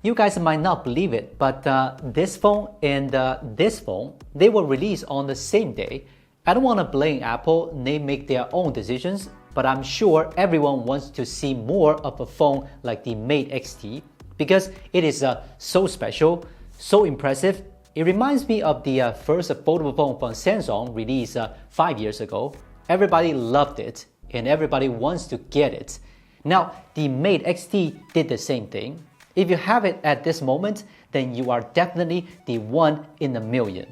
You guys might not believe it, but this phone and this phone, they were released on the same day. I don't want to blame Apple, they make their own decisions, but I'm sure everyone wants to see more of a phone like the Mate X-T because it is so special, so impressive. It reminds me of the first foldable phone from Samsung released 5 years ago. Everybody loved it and everybody wants to get it. Now, the Mate X-T did the same thing. If you have it at this moment, then you are definitely the one in a million.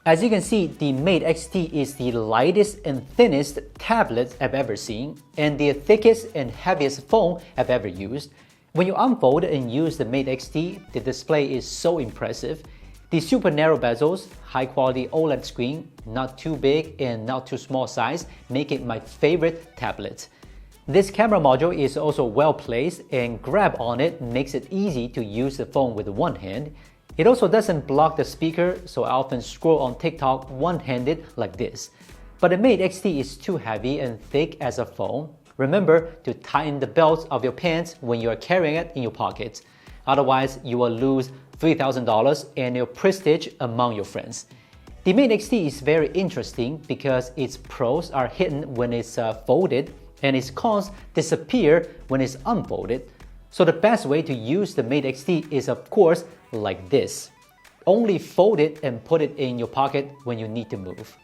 As you can see, the Mate X-T is the lightest and thinnest tablet I've ever seen, and the thickest and heaviest phone I've ever used. When you unfold and use the Mate X-T, the display is so impressive. The super narrow bezels, high quality OLED screen, not too big and not too small size, make it my favorite tablet. This camera module is also well placed and grab on it makes it easy to use the phone with one hand. It also doesn't block the speaker, so I often scroll on TikTok one-handed like this. But the Mate X-T is too heavy and thick as a phone. Remember to tighten the belts of your pants when you are carrying it in your pockets. Otherwise, you will lose $3,000 and your prestige among your friends. The Mate X-T is very interesting because its pros are hidden when it's folded and its cons disappear when it's unfolded. So the best way to use the Mate X-T is of course like this. Only fold it and put it in your pocket when you need to move.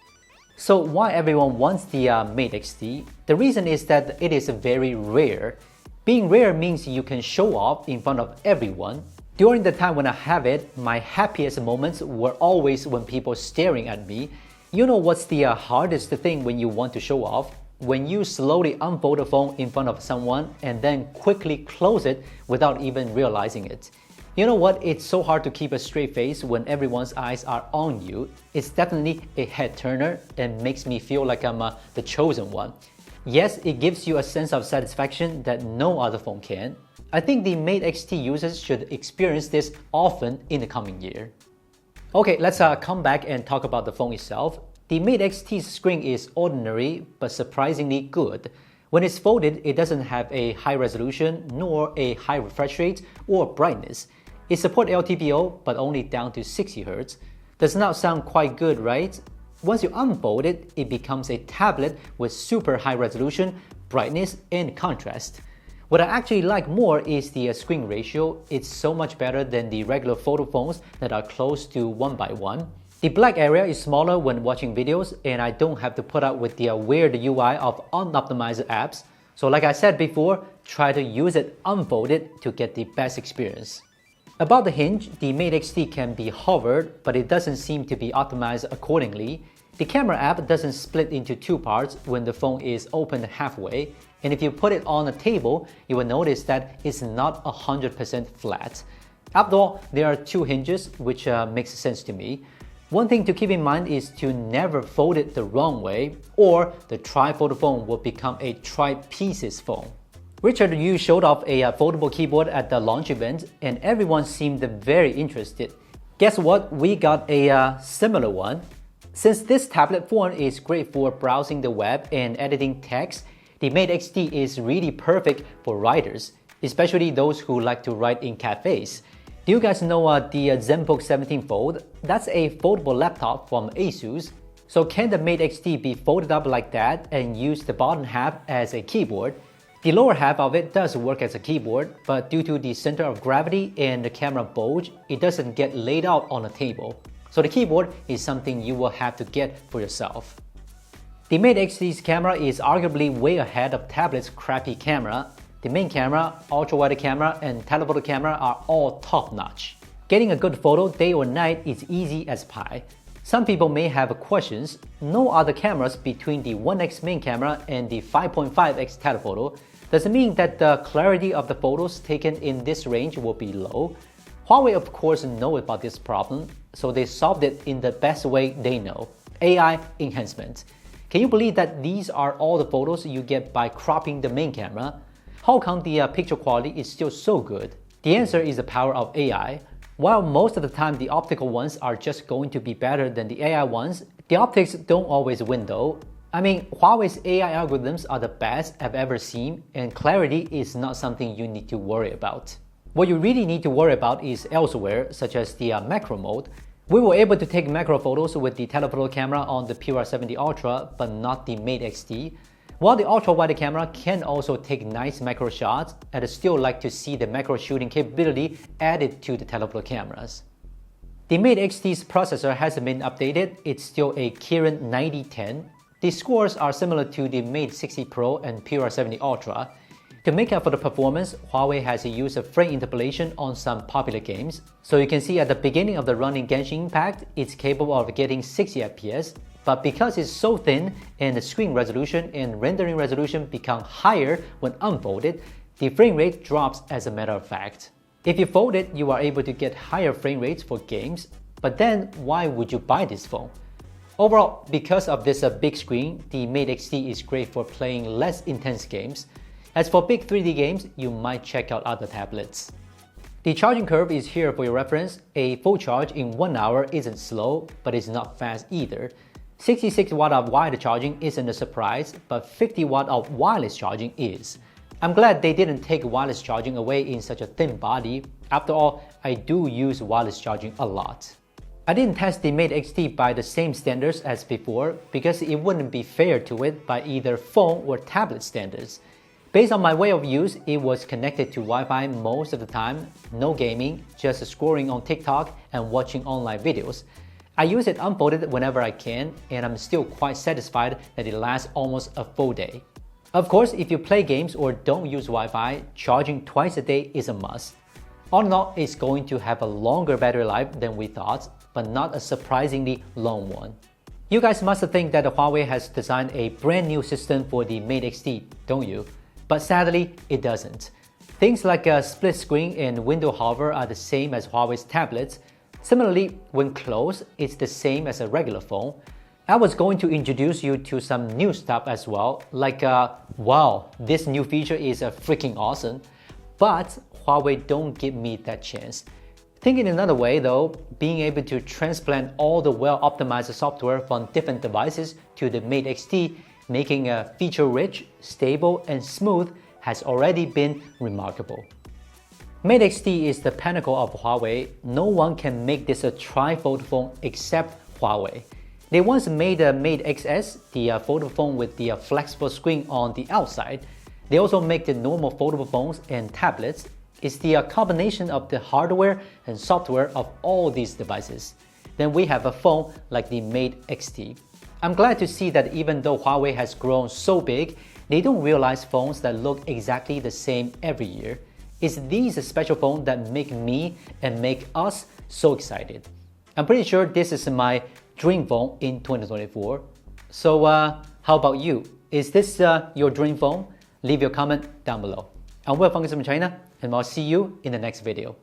So why everyone wants the Mate X-T? The reason is that it is very rare. Being rare means you can show off in front of everyone. During the time when I have it, my happiest moments were always when people staring at me. You know what's the hardest thing when you want to show off? When you slowly unfold the phone in front of someone and then quickly close it without even realizing it. You know what? It's so hard to keep a straight face when everyone's eyes are on you. It's definitely a head turner and makes me feel like I'm the chosen one. Yes, it gives you a sense of satisfaction that no other phone can. I think the Mate X-T users should experience this often in the coming year. Okay, let's come back and talk about the phone itself. The Mate X-T's screen is ordinary but surprisingly good. When it's folded, it doesn't have a high resolution nor a high refresh rate or brightness. It supports LTPO but only down to 60 Hz. Does not sound quite good, right? Once you unfold it, it becomes a tablet with super high resolution, brightness, and contrast. What I actually like more is the screen ratio. It's so much better than the regular photo phones that are close to 1:1. The black area is smaller when watching videos and I don't have to put up with the weird UI of unoptimized apps. So like I said before, try to use it unfolded to get the best experience. About the hinge, the Mate X-T can be hovered, but it doesn't seem to be optimized accordingly. The camera app doesn't split into two parts when the phone is opened halfway, and if you put it on a table, you will notice that it's not 100% flat. After all, there are two hinges, which makes sense to me. One thing to keep in mind is to never fold it the wrong way, or the tri-fold phone will become a tri-pieces phone. Richard Yu showed off a foldable keyboard at the launch event, and everyone seemed very interested. Guess what? We got a similar one. Since this tablet phone is great for browsing the web and editing text, the Mate X-T is really perfect for writers, especially those who like to write in cafes. Do you guys know the ZenBook 17 Fold? That's a foldable laptop from Asus. So can the Mate X-T be folded up like that and use the bottom half as a keyboard? The lower half of it does work as a keyboard, but due to the center of gravity and the camera bulge, it doesn't get laid out on a table. So the keyboard is something you will have to get for yourself. The Mate X-T's camera is arguably way ahead of tablet's crappy camera. The main camera, ultra-wide camera, and telephoto camera are all top-notch. Getting a good photo day or night is easy as pie. Some people may have questions. No other cameras between the 1x main camera and the 5.5x telephoto. Does it mean that the clarity of the photos taken in this range will be low? Huawei of course know about this problem, so they solved it in the best way they know, AI enhancement. Can you believe that these are all the photos you get by cropping the main camera? How come the picture quality is still so good? The answer is the power of AI. While most of the time the optical ones are just going to be better than the AI ones, the optics don't always win though. I mean, Huawei's AI algorithms are the best I've ever seen, and clarity is not something you need to worry about. What you really need to worry about is elsewhere, such as the macro mode. We were able to take macro photos with the telephoto camera on the PUR70 Ultra, but not the Mate XT. While the ultra-wide camera can also take nice macro shots, I'd still like to see the macro shooting capability added to the telephoto cameras. The Mate XT's processor hasn't been updated, it's still a Kirin 9010. The scores are similar to the Mate 60 Pro and PUR70 Ultra. To make up for the performance, Huawei has used a frame interpolation on some popular games. So you can see at the beginning of the run in Genshin Impact, it's capable of getting 60 FPS, but because it's so thin and the screen resolution and rendering resolution become higher when unfolded, the frame rate drops as a matter of fact. If you fold it, you are able to get higher frame rates for games, but then why would you buy this phone? Overall, because of this big screen, the Mate XT is great for playing less intense games. As for big 3D games, you might check out other tablets. The charging curve is here for your reference. A full charge in 1 hour isn't slow, but it's not fast either. 66 watt of wired charging isn't a surprise, but 50 watt of wireless charging is. I'm glad they didn't take wireless charging away in such a thin body. After all, I do use wireless charging a lot. I didn't test the Mate XT by the same standards as before because it wouldn't be fair to it by either phone or tablet standards. Based on my way of use, it was connected to Wi-Fi most of the time, no gaming, just scrolling on TikTok and watching online videos. I use it unfolded whenever I can, and I'm still quite satisfied that it lasts almost a full day. Of course, if you play games or don't use Wi-Fi, charging twice a day is a must. All in all, it's going to have a longer battery life than we thought, but not a surprisingly long one. You guys must think that Huawei has designed a brand new system for the Mate XT, don't you? But sadly, it doesn't. Things like a split screen and window hover are the same as Huawei's tablets. Similarly, when closed, it's the same as a regular phone. I was going to introduce you to some new stuff as well, like wow, this new feature is freaking awesome. But Huawei don't give me that chance. Thinking another way though, being able to transplant all the well-optimized software from different devices to the Mate XT, making a feature-rich, stable, and smooth has already been remarkable. Mate XT is the pinnacle of Huawei. No one can make this a tri-fold phone except Huawei. They once made a Mate XS, the foldable phone with the flexible screen on the outside. They also make the normal foldable phones and tablets. It's the combination of the hardware and software of all these devices. Then we have a phone like the Mate XT. I'm glad to see that even though Huawei has grown so big, they don't realize phones that look exactly the same every year. It's these special phones that make me and make us so excited. I'm pretty sure this is my dream phone in 2024. So how about you? Is this your dream phone? Leave your comment down below. I'm Will from China, and I'll see you in the next video.